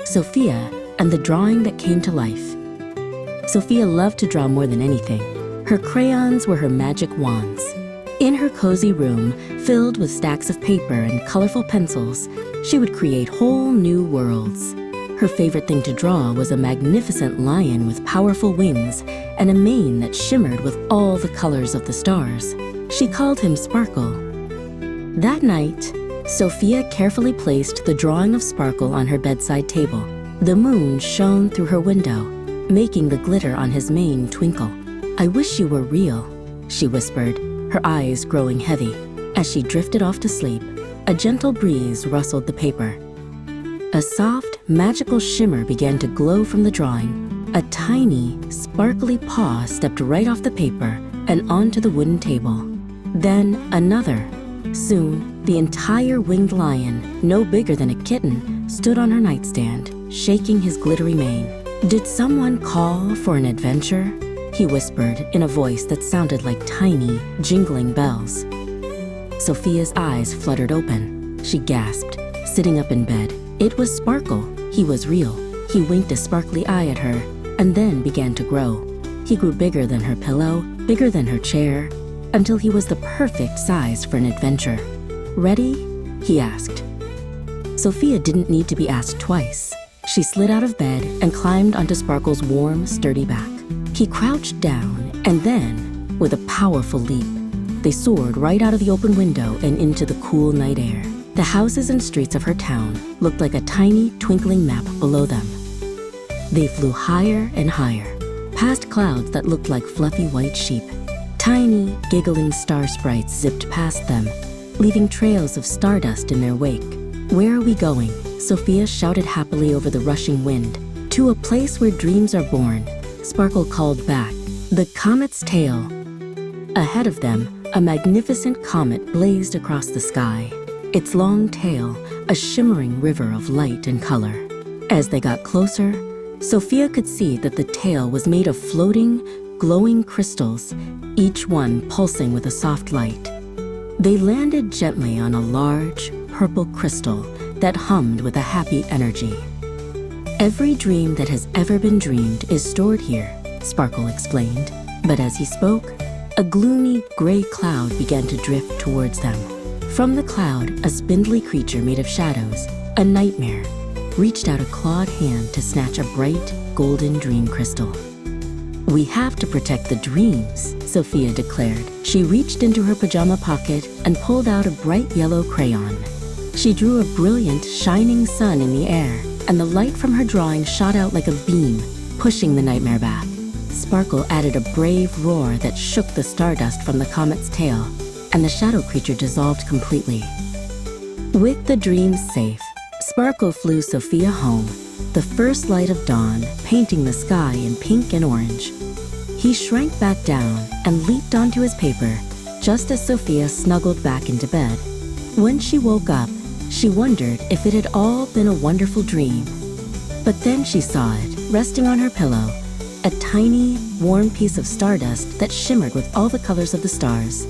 Sofia and the Drawing That Came to Life. Sofia loved to draw more than anything. Her crayons were her magic wands. In her cozy room, filled with stacks of paper and colorful pencils, she would create whole new worlds. Her favorite thing to draw was a magnificent lion with powerful wings and a mane that shimmered with all the colors of the stars. She called him Sparkle. That night, Sofia carefully placed the drawing of Sparkle on her bedside table. The moon shone through her window, making the glitter on his mane twinkle. "I wish you were real," she whispered, her eyes growing heavy. As she drifted off to sleep, a gentle breeze rustled the paper. A soft, magical shimmer began to glow from the drawing. A tiny, sparkly paw stepped right off the paper and onto the wooden table. Then another. Soon, the entire winged lion, no bigger than a kitten, stood on her nightstand, shaking his glittery mane. "Did someone call for an adventure?" he whispered in a voice that sounded like tiny, jingling bells. Sofia's eyes fluttered open. She gasped, sitting up in bed. It was Sparkle. He was real. He winked a sparkly eye at her, and then began to grow. He grew bigger than her pillow, bigger than her chair, until he was the perfect size for an adventure. "Ready?" he asked. Sofia didn't need to be asked twice. She slid out of bed and climbed onto Sparkle's warm, sturdy back. He crouched down, and then, with a powerful leap, they soared right out of the open window and into the cool night air. The houses and streets of her town looked like a tiny, twinkling map below them. They flew higher and higher, past clouds that looked like fluffy white sheep. Tiny, giggling star sprites zipped past them, leaving trails of stardust in their wake. "Where are we going?" Sofia shouted happily over the rushing wind. "To a place where dreams are born," Sparkle called back. "The comet's tail." Ahead of them, a magnificent comet blazed across the sky, its long tail a shimmering river of light and color. As they got closer, Sofia could see that the tail was made of floating, glowing crystals, each one pulsing with a soft light. They landed gently on a large, purple crystal that hummed with a happy energy. "Every dream that has ever been dreamed is stored here," Sparkle explained. But as he spoke, a gloomy, gray cloud began to drift towards them. From the cloud, a spindly creature made of shadows, a nightmare, reached out a clawed hand to snatch a bright, golden dream crystal. "We have to protect the dreams," Sofia declared. She reached into her pajama pocket and pulled out a bright yellow crayon. She drew a brilliant, shining sun in the air, and the light from her drawing shot out like a beam, pushing the nightmare back. Sparkle added a brave roar that shook the stardust from the comet's tail, and the shadow creature dissolved completely. With the dreams safe, Sparkle flew Sofia home, the first light of dawn painting the sky in pink and orange. He shrank back down and leaped onto his paper, just as Sofia snuggled back into bed. When she woke up, she wondered if it had all been a wonderful dream. But then she saw it, resting on her pillow, a tiny, warm piece of stardust that shimmered with all the colors of the stars.